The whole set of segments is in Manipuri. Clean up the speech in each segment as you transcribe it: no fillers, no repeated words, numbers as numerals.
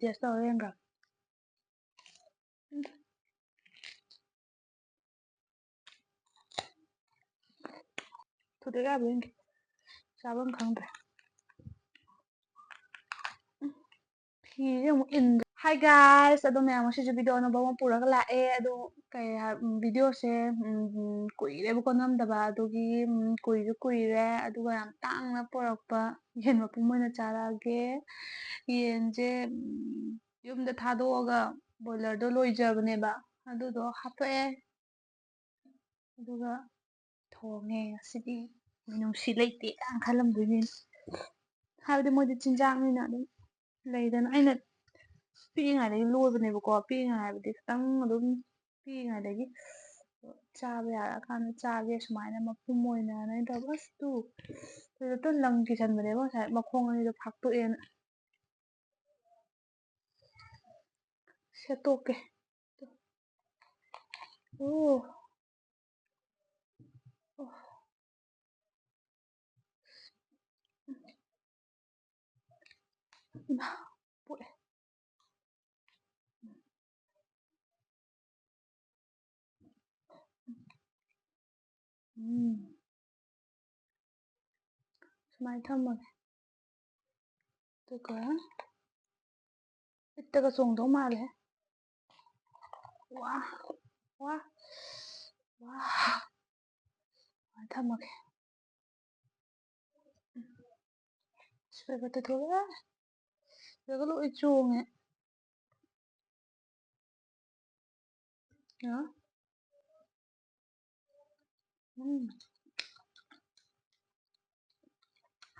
ꯇꯦꯁ ꯇꯧꯔ ꯌꯦꯡꯈ꯭ꯔ ꯊꯨꯗꯦꯛ ꯌꯥꯕ꯭ꯔ ꯌꯦꯡꯒꯦ ꯆꯥꯐꯝ ꯈꯪꯗ꯭ꯔꯦ ꯐꯤꯁꯦ ꯑꯃꯨꯛ ꯏꯟꯗ꯭ꯔꯦ ꯍꯥꯏ ꯒꯥꯏꯁ ꯑꯗꯣ ꯃꯌꯥꯝ ꯉꯁꯤꯁꯨ ꯚꯤꯗꯤꯑꯣ ꯑꯅꯧꯕ ꯑꯃ ꯄꯨꯔꯒ ꯂꯥꯛꯑꯦ ꯑꯗꯣ ꯚꯤꯗꯤꯑꯣꯁꯦ ꯀꯨꯏꯔꯦꯕꯀꯣ ꯅꯝꯗꯕ ꯑꯗꯨꯒꯤ ꯀꯨꯏꯁꯨ ꯀꯨꯏꯔꯦ ꯑꯗꯨꯒ ꯌꯥꯝ ꯇꯥꯡꯅ ꯄꯨꯔꯛꯄ ꯌꯦꯟ ꯃꯄꯨꯝ ꯑꯣꯏꯅ ꯆꯥꯔꯛꯑꯒꯦ ꯌꯦꯟꯁꯦ ꯌꯨꯝꯗ ꯊꯥꯗꯣꯛꯑꯒ ꯕꯣꯏꯂꯔꯗꯣ ꯂꯣꯏꯖꯕꯅꯦꯕ ꯑꯗꯨꯗꯣ ꯍꯥꯠꯇꯣꯛꯑꯦ ꯑꯗꯨꯒ ꯊꯣꯡꯉꯦ ꯉꯁꯤꯗꯤ ꯃꯤꯅꯨꯡꯁꯤ ꯂꯩꯇꯦ ꯀꯥꯏꯅ ꯈꯜꯂꯝꯗꯣꯏꯅꯤ ꯍꯥꯏꯕꯗꯤ ꯃꯣꯏꯗꯤ ꯆꯤꯟꯖꯥꯛꯅꯤꯅ ꯑꯗꯨꯝ ꯂꯩꯗꯅ ꯑꯩꯅ ꯄꯤꯛꯏꯉꯩꯗꯒꯤ ꯂꯣꯏꯕꯅꯦꯕꯀꯣ ꯄꯤꯛꯏꯉꯩ ꯍꯥꯏꯕꯗꯤ ꯈꯤꯇꯪ ꯑꯗꯨꯝ ꯄꯤꯛꯏꯉꯩꯗꯒꯤ ꯆꯥꯕ ꯌꯥꯔꯛꯑꯀꯥꯟꯗ ꯆꯥꯒꯦ ꯁꯨꯃꯥꯏꯅ ꯃꯄꯨꯝ ꯑꯣꯏꯅ ꯑꯩꯅ ꯇꯧꯕ ꯑꯁ ꯇꯨ ꯂꯪ ꯀꯤꯁꯟꯕꯅꯦꯕ ꯉꯁꯥꯏ ꯃꯈꯣꯡ ꯑꯅꯤꯗꯣ ꯐꯥꯛꯇꯣꯛꯑꯦꯅ ꯁꯦꯠꯇꯣꯛꯀꯦ ꯑꯣ ꯏꯃꯥ ꯄꯣꯛꯑꯦ ꯁꯨꯃꯥꯏꯅ ꯊꯝꯃꯒꯦ ꯑꯗꯨꯒ ꯏꯠꯇꯒ ꯆꯣꯡꯗꯧ ꯃꯥꯜꯂꯦ ꯋꯥ ꯋꯥ ꯋꯥ ꯊꯝꯃꯒꯦ ꯁꯤꯗꯒ ꯇꯩꯊꯣꯛꯑꯒ ꯁꯤꯗꯒ ꯂꯣꯏ ꯆꯣꯡꯉꯦ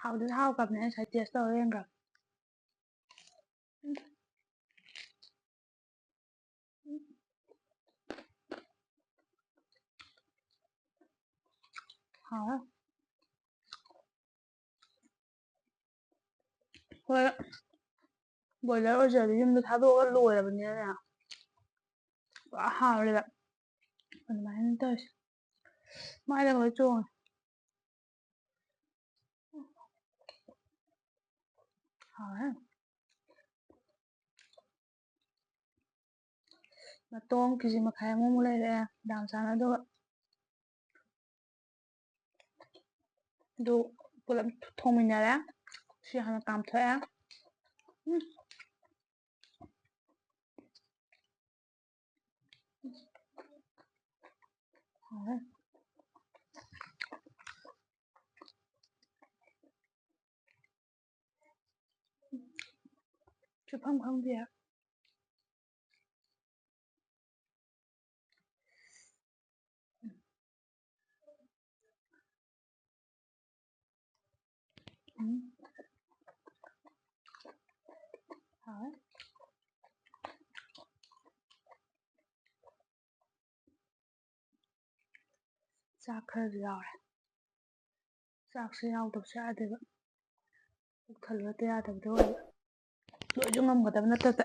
ꯍꯥꯎꯗꯤ ꯍꯥꯎꯈ꯭ꯔꯕꯅꯦ ꯑꯩ ꯉꯁꯥꯏ ꯇꯦꯁ ꯇꯧꯔ ꯌꯦꯡꯈ꯭ꯔꯕ ꯍꯥꯎꯋꯦ ꯍꯣꯏ ꯕꯣꯏꯂꯔ ꯑꯣꯏꯖꯔꯗꯤ ꯌꯨꯝꯗ ꯊꯥꯗꯣꯛꯑꯒ ꯂꯣꯏꯔꯕꯅꯤꯅꯅꯦ ꯄꯨꯔꯥ ꯍꯥꯎꯔꯦꯕ ꯑꯗꯨꯃꯥꯏꯅ ꯇꯧꯔꯤꯁꯦ ꯃꯥꯏꯗꯒ ꯂꯣꯏ ꯆꯣꯡꯉꯦ ꯍꯥꯎꯋꯦ ꯃꯇꯣꯡ ꯀꯦꯖꯤ ꯃꯈꯥꯏ ꯑꯃꯃꯨꯛ ꯂꯩꯔꯛꯑꯦ ꯗꯥꯝ ꯆꯥꯅ ꯑꯗꯨꯒ ꯑꯗꯨ ꯄꯨꯂꯞ ꯊꯣꯡꯃꯤꯟꯅꯔꯦ ꯁꯤ ꯍꯥꯟꯅ ꯀꯥꯝꯊꯣꯛꯑꯦ ꯍꯥꯎꯋꯦ ꯁꯨꯛꯈꯪ ꯈꯪꯗꯦ ꯍꯥꯎꯋꯦ ꯆꯥꯛ ꯈꯔꯁꯨ ꯌꯥꯎꯔꯦ ꯆꯥꯛꯁꯦ ꯌꯥꯎꯗꯕꯁꯨ ꯌꯥꯗꯦꯕ ꯄꯨꯛ ꯊꯜꯂꯗꯤ ꯌꯥꯗꯕꯗꯣ ꯑꯣꯏꯕ ꯂꯣꯏꯁꯨ ꯉꯝꯒꯗꯕ ꯅꯠꯇꯕ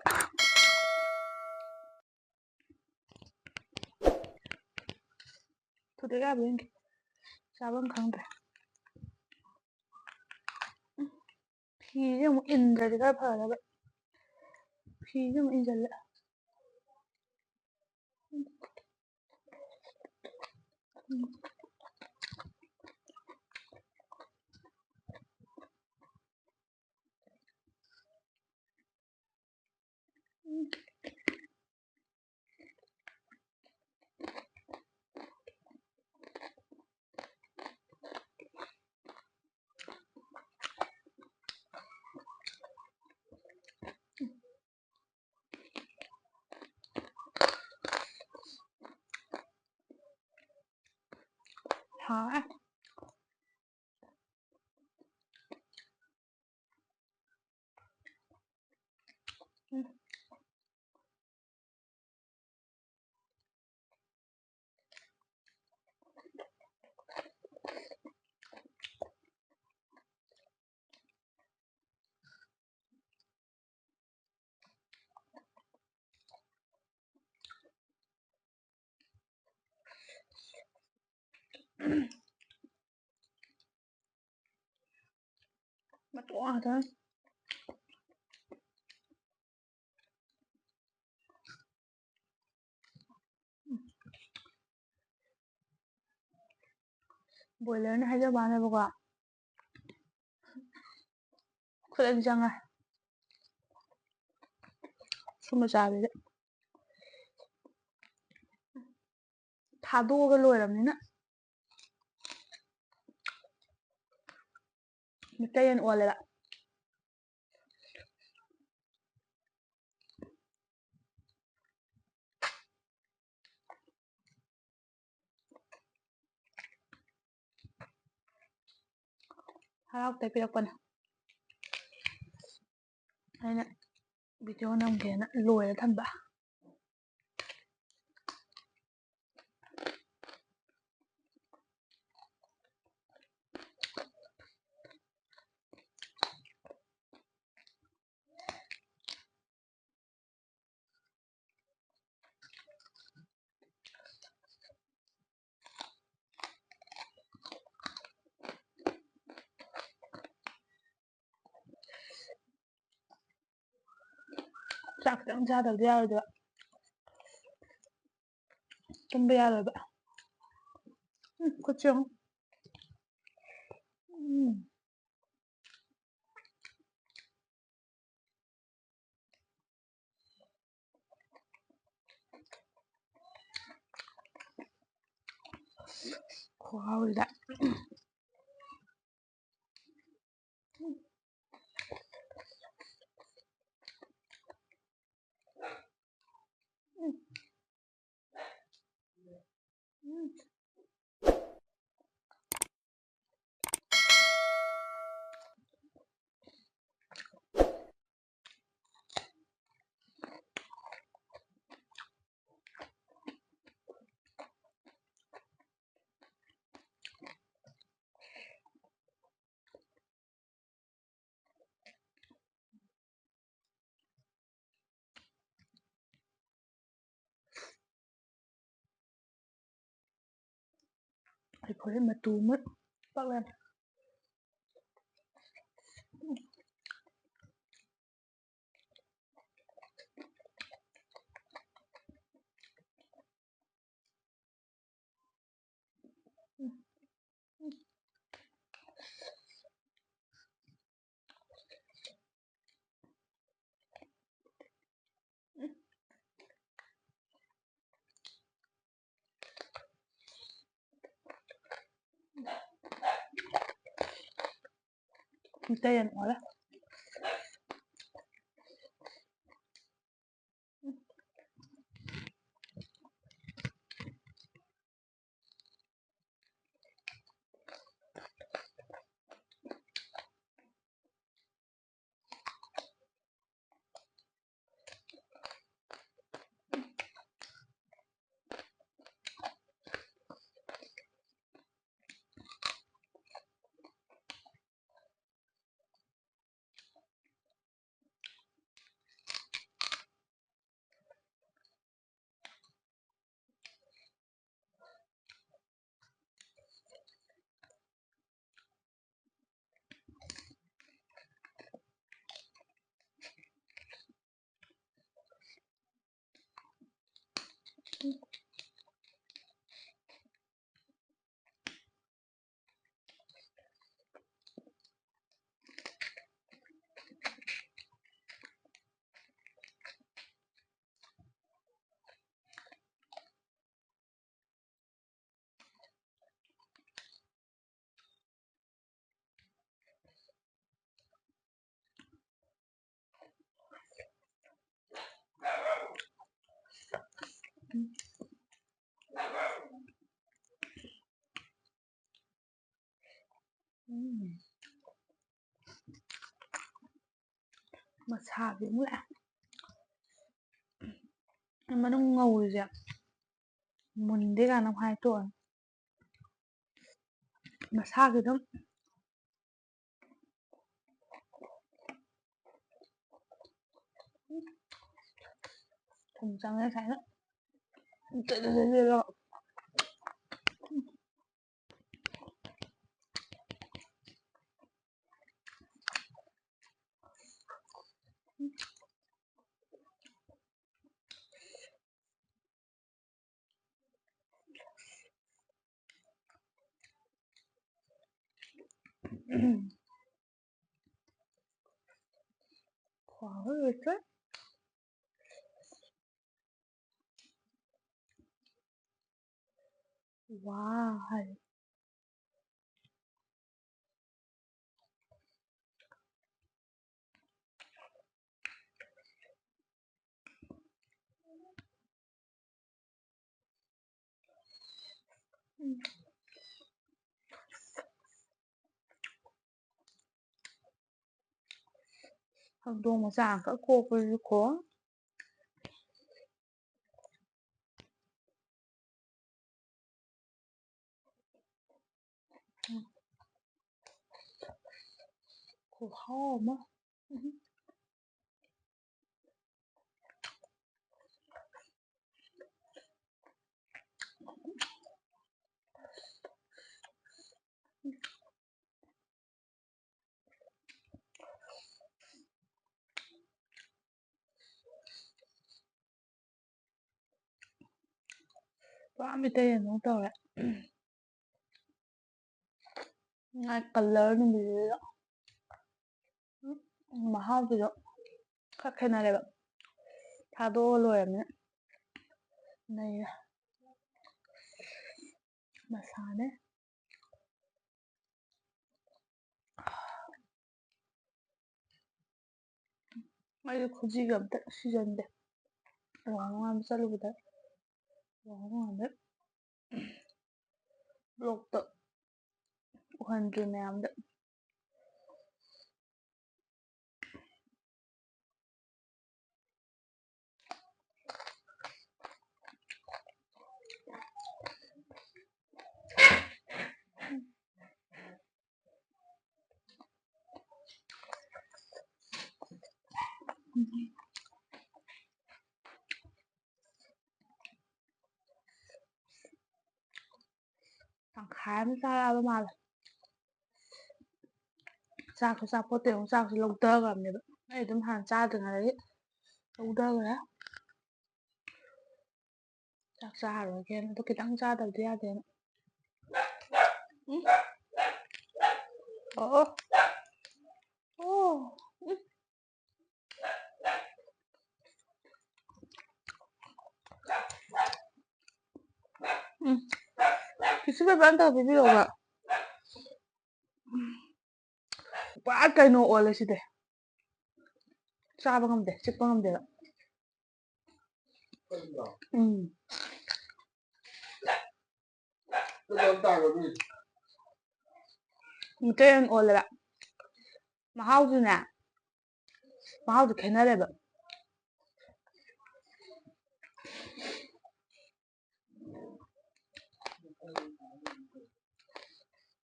ꯊꯨꯗꯦꯛ ꯌꯥꯕ꯭ꯔ ꯌꯦꯡꯒꯦ ꯆꯥꯐꯝ ꯈꯪꯗ꯭ꯔꯦ ꯐꯤꯁꯦ ꯑꯃꯨꯛ ꯏꯟꯗ꯭ꯔꯗꯤ ꯈꯔ ꯐꯔꯗꯕ ꯐꯤꯁꯦ ꯑꯃꯨꯛ ꯏꯟꯁꯤꯜꯂꯦ ꯍꯥꯎꯋꯦ ꯃꯇꯣꯡ ꯉꯥꯛꯇꯅꯦ ꯕꯣꯏꯂꯔꯅ ꯍꯥꯏꯖꯕ ꯋꯥꯅꯦꯕꯀꯣ ꯈꯨꯠ ꯆꯪꯉꯦ ꯁꯨꯝꯕ ꯆꯥꯕꯁꯦ ꯊꯥꯗꯣꯛꯑꯒ ꯂꯣꯏꯔꯕꯅꯤꯅ ꯃꯤꯇꯩ ꯌꯦꯟ ꯑꯣꯜꯂꯦꯕ ꯍꯔꯥꯎꯇ ꯄꯤꯔꯛꯄꯅꯦ ꯑꯩꯅ ꯚꯤꯗꯤꯑꯣ ꯅꯝꯒꯦꯅ ꯂꯣꯏꯔ ꯊꯝꯕ ꯆꯥꯛ ꯈꯤꯇꯪ ꯆꯥꯗꯕꯗꯤ ꯌꯥꯔꯣꯏꯗꯣꯏꯕ ꯇꯨꯝꯕ ꯌꯥꯔꯣꯏꯕ ꯈꯨꯠꯁꯦ ꯌꯦꯡꯉꯨ ꯈꯨꯍꯥꯎꯁꯤꯗ ꯑꯩ ꯐꯨꯔꯤꯠ ꯃꯇꯨ ꯑꯃ ꯄꯛꯂꯅꯤ ꯃꯤꯇꯩ ꯌꯦꯟ ꯑꯣꯜꯂꯦ ꯃꯁꯥꯒꯤ ꯑꯃꯨꯛ ꯂꯥꯛꯑꯦ ꯃꯅꯨꯡ ꯉꯧꯔꯤꯁꯦ ꯃꯨꯟꯗꯦ ꯀꯥꯟꯅ ꯑꯃꯨꯛ ꯍꯥꯏ ꯇꯣꯛꯑꯅꯤ ꯃꯁꯥꯒꯤ ꯑꯗꯨꯝ ꯊꯨꯝ ꯆꯪꯉꯦ ꯉꯁꯥꯏꯅ 이렇게? 와, 한동 장 꼭 넣고 고마워. Bám tê nó tao lại ngay color nó bị đó mà không thì đó các cái này là tha đô rồi em nhé này mà sao đấy mấy 굳이 감다 시전데 왕왕 쌀보다 왕왕데 블록도 완전 남데 thằng khám sao ra mà sao cái sao có tiền không sao thì lông tơ làm này này tấm hàng cha từng ngày đấy lông tơ rồi đó chắc ra rồi kia tôi cái đăng ra đầu tiên thì ồ ồ cái sức bán tao bị đâu vậy quá cây nổ rồi chị đấy sao bằng không để chắc bằng không để ừ cái 올 là mà hao gì nè mà hao thì cái này đấy mà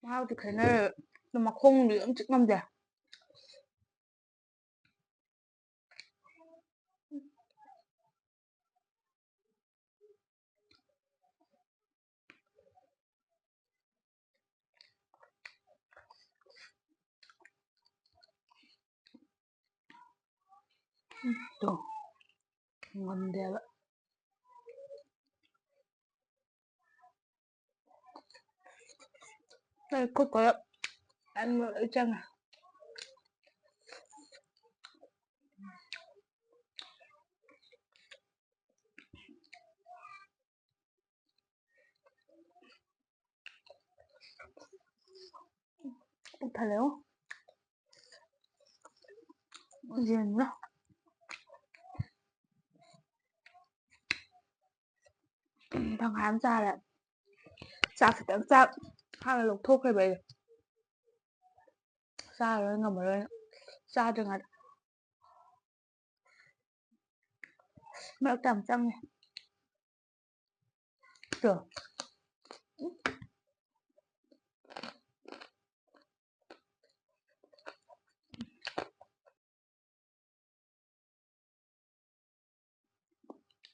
hao thì cái này mà không được chắc bằng để 또 ngon đẹp ạ đây cốt có ạ ăn mà lấy chăng à thật léo riêng nữa thằng hám ra là ra phải tặng ra hay là lục thuốc hay vậy ra rồi ngầm rồi ra chừng là mẹ cảm chăng này tưởng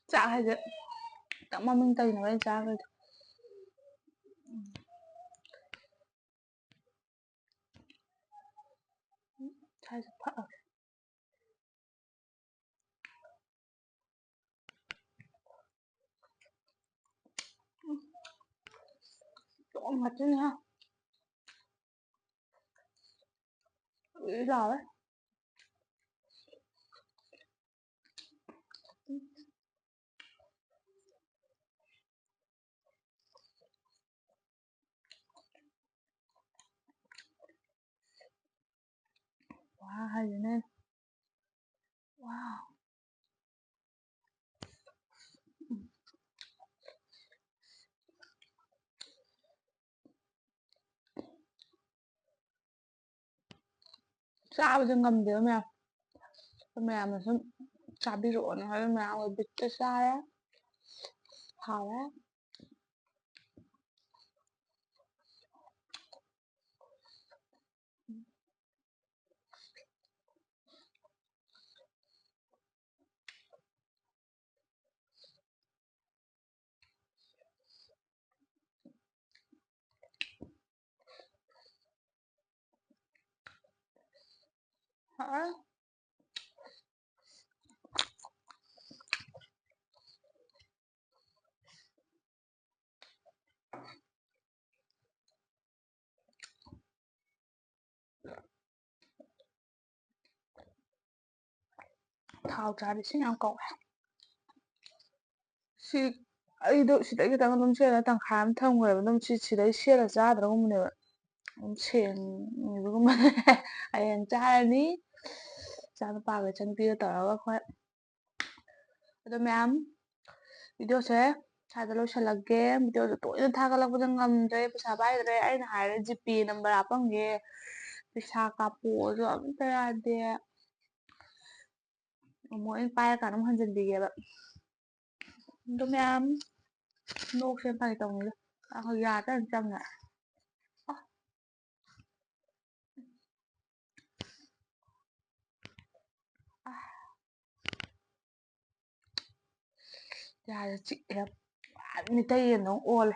chả hay vậy tặng mà mình tây nó lên ra rồi thay phở chỗ mặt chứ ha ý là đấy 하이네. 와우. Sao chứ ngầm đứa mèo. Con mèo mà sao chả bị rộn hay mèo người bịt cái sai á. Hào á. Hả? Thảo trả đi xin ăn cậu. 시 ꯑꯩꯗꯣ ꯁꯤꯗꯩ ꯈꯤꯇꯪ ꯑꯗꯨꯝ ꯁꯦꯠꯂ ꯇꯪꯈꯥꯏ ꯑꯃ ꯊꯝꯈ꯭ꯔꯦꯕ ꯑꯗꯨꯝ ꯁꯤꯗꯩ ꯁꯦꯠꯂ ꯆꯥꯗ꯭ꯔꯒꯨꯝꯕꯅꯦꯕ ꯑꯗꯨꯝ ꯁꯦꯡꯉꯤꯕꯒꯨꯝꯕꯅꯦ ꯍꯌꯦꯡ ꯆꯥꯔꯅꯤ ꯏꯆꯥꯅꯨꯄꯥꯒ ꯏꯆꯟꯅꯨꯄꯤꯒ ꯇꯧꯔꯒ ꯑꯩꯈꯣꯏ ꯑꯗꯣ ꯃꯌꯥꯝ ꯚꯤꯗꯤꯑꯣꯁꯦ ꯁ꯭ꯋꯥꯏꯗ ꯂꯣꯏꯁꯤꯜꯂꯒꯦ ꯚꯤꯗꯤꯑꯣꯗꯣ ꯇꯣꯏꯅ ꯊꯥꯒꯠꯂꯛꯄꯗ ꯉꯝꯗ꯭ꯔꯦ ꯄꯩꯁꯥ ꯄꯥꯏꯗ꯭ꯔꯦ ꯑꯩꯅ ꯍꯥꯏꯔꯦ ꯖꯤꯄꯦ ꯅꯝꯕꯔ ꯍꯥꯞꯄꯝꯒꯦ ꯄꯩꯁꯥ ꯀꯥꯞꯄꯣꯛꯑꯣꯁꯨ ꯑꯝꯇ ꯌꯥꯗꯦ ꯑꯃꯨꯛ ꯑꯩꯅ ꯄꯥꯏꯔꯀꯥꯟꯗ ꯑꯃꯨꯛ ꯍꯟꯖꯤꯟꯕꯤꯒꯦꯕ ꯑꯗꯣ ꯃꯌꯥꯝ ꯅꯣꯛꯁꯦ ꯐꯥꯒꯤ ꯇꯧꯅꯤꯗ ꯌꯥꯗ ꯆꯪꯉꯦ ꯌꯥꯁꯦ ꯆꯤꯛꯑꯦ ꯃꯤꯇꯩ ꯌꯦꯟꯗꯧ ꯑꯣꯜꯂꯦ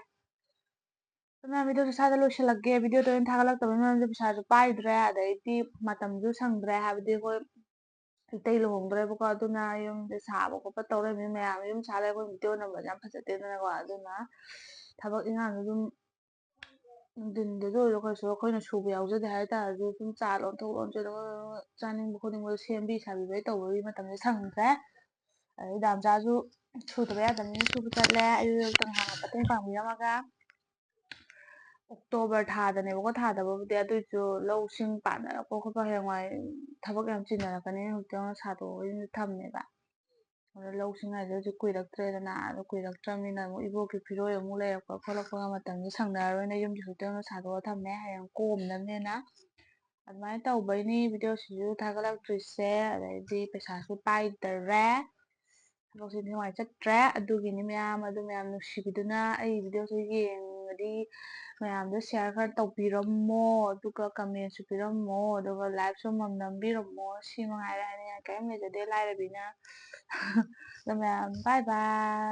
ꯑꯗꯨꯅ ꯚꯤꯗꯤꯑꯣꯁꯦ ꯁ꯭ꯋꯥꯏꯗ ꯂꯣꯏꯁꯤꯜꯂꯛꯀꯦ ꯚꯤꯗꯤꯑꯣꯗꯣ ꯑꯣꯏꯅ ꯊꯥꯒꯠꯂꯛꯇꯕꯒꯤ ꯃꯔꯝꯁꯦ ꯄꯩꯁꯥꯁꯨ ꯄꯥꯏꯗ꯭ꯔꯦ ꯑꯗꯩꯗꯤ ꯃꯇꯝꯁꯨ ꯁꯪꯗ꯭ꯔꯦ ꯍꯥꯏꯕꯗꯤ ꯑꯩꯈꯣꯏ ꯏꯇꯩ ꯂꯨꯍꯣꯡꯗ꯭ꯔꯦꯕꯀꯣ ꯑꯗꯨꯅ ꯌꯨꯝꯁꯦ ꯁꯥꯕ ꯈꯣꯠꯄ ꯇꯧꯔꯃꯤ ꯃꯌꯥꯝ ꯌꯨꯝ ꯁꯥ ꯂꯩ ꯑꯩꯈꯣꯏ ꯚꯤꯗꯤꯑꯣ ꯅꯝꯕꯔꯁꯦ ꯌꯥꯝ ꯐꯖꯗꯦꯗꯅꯀꯣ ꯑꯗꯨꯅ ꯊꯕꯛ ꯏꯪꯈꯥꯡꯁꯨ ꯑꯗꯨꯝ ꯅꯨꯡꯊꯤꯟꯗꯁꯨ ꯑꯣꯏꯔꯣ ꯀꯩꯁꯨ ꯑꯩꯈꯣꯏꯅ ꯁꯨꯕ ꯌꯥꯎꯖꯗꯦ ꯍꯥꯏꯇꯥꯔꯁꯨ ꯑꯗꯨꯝ ꯆꯥ ꯂꯣꯟꯊꯣꯛ ꯂꯣꯟꯁꯤꯟ ꯆꯥꯅꯤꯡꯕ ꯈꯣꯠꯅꯤꯡꯕꯗꯣ ꯁꯦꯝꯕꯤ ꯁꯥꯕꯤꯕꯩ ꯇꯧꯕꯒꯤ ꯃꯇꯝꯁꯦ ꯁꯪꯗ꯭ꯔꯦ ꯑꯗꯩ ꯗꯥꯝꯆꯥꯁꯨ ꯁꯨꯗꯕ ꯌꯥꯗꯕꯅꯤꯅ ꯁꯨꯕ ꯆꯠꯂꯦ ꯑꯌꯨꯛ ꯑꯌꯨꯛꯇ ꯉꯍꯥꯛ ꯃꯇꯦꯡ ꯄꯥꯡꯕꯤꯔꯝꯃꯒ ꯑꯣꯛꯇꯣꯕꯔ ꯊꯥꯗꯅꯦꯕꯀꯣ ꯊꯥꯗꯕꯕꯨꯗꯤ ꯑꯗꯨꯏꯁꯨ ꯂꯧꯁꯤꯡ ꯄꯥꯟꯅꯔꯛꯄ ꯈꯣꯠꯄ ꯍꯌꯦꯡꯋꯥꯏ ꯊꯕꯛ ꯌꯥꯝ ꯆꯤꯟꯅꯔꯛꯀꯅꯤ ꯍꯧꯖꯤꯛꯇꯤ ꯁꯥꯗꯣꯛꯑꯒ ꯌꯨꯝꯗ ꯊꯝꯃꯦꯕ ꯑꯗ ꯂꯧꯁꯤꯡ ꯍꯥꯏꯁꯦ ꯍꯧꯖꯤꯛ ꯀꯨꯏꯔꯛꯇ꯭ꯔꯦꯗꯅ ꯑꯗꯣ ꯀꯨꯏꯔꯛꯇ꯭ꯔꯕꯅꯤꯅ ꯑꯃꯨꯛ ꯏꯕꯣꯛꯀꯤ ꯐꯤꯔꯣꯏ ꯑꯃꯨꯛ ꯂꯩꯔꯛꯄ ꯈꯣꯠꯂꯛꯄꯒ ꯃꯇꯝꯁꯦ ꯁꯪꯅꯔꯔꯣꯏꯅ ꯌꯨꯝꯁꯦ ꯍꯧꯖꯤꯛꯇꯤ ꯁꯥꯗꯣꯛꯑ ꯊꯝꯃꯦ ꯍꯌꯦꯡ ꯀꯣꯝꯅꯕꯅꯦꯅ ꯑꯗꯨꯃꯥꯏꯅ ꯇꯧꯕꯩꯅꯤ ꯚꯤꯗꯤꯑꯣꯁꯤꯁꯨ ꯊꯥꯒꯠꯂꯛꯇ꯭ꯔꯤꯁꯦ ꯑꯗꯩꯗꯤ ꯄꯩꯁꯥꯁꯨ ꯄꯥꯏꯗꯔꯦ ꯊꯕꯛꯁꯦ ꯅꯨꯡꯉꯥꯏ ꯆꯠꯇ꯭ꯔꯦ ꯑꯗꯨꯒꯤꯅꯤ ꯃꯌꯥꯝ ꯑꯗꯨ ꯃꯌꯥꯝ ꯅꯨꯡꯁꯤꯕꯤꯗꯨꯅ ꯑꯩ ꯚꯤꯗꯤꯑꯣꯁꯦ ꯌꯦꯡꯉꯗꯤ ꯃꯌꯥꯝꯗꯣ ꯁꯤꯌꯥꯔ ꯈꯔ ꯇꯧꯕꯤꯔꯝꯃꯣ ꯑꯗꯨꯒ ꯀꯃꯦꯟꯁꯨ ꯄꯤꯔꯝꯃꯣ ꯑꯗꯨꯒ ꯂꯥꯏꯛꯁꯨ ꯑꯃꯃꯝ ꯅꯝꯕꯤꯔꯝꯃꯣ ꯁꯤ ꯃꯉꯥꯏꯔꯦ ꯍꯥꯏꯅꯤꯡꯉꯥꯏ ꯀꯔꯤꯝ ꯂꯩꯖꯗꯦ ꯂꯥꯏꯔꯕꯤꯅ ꯑꯗꯨ ꯃꯌꯥꯝ ꯕꯥꯏ ꯕꯥꯏ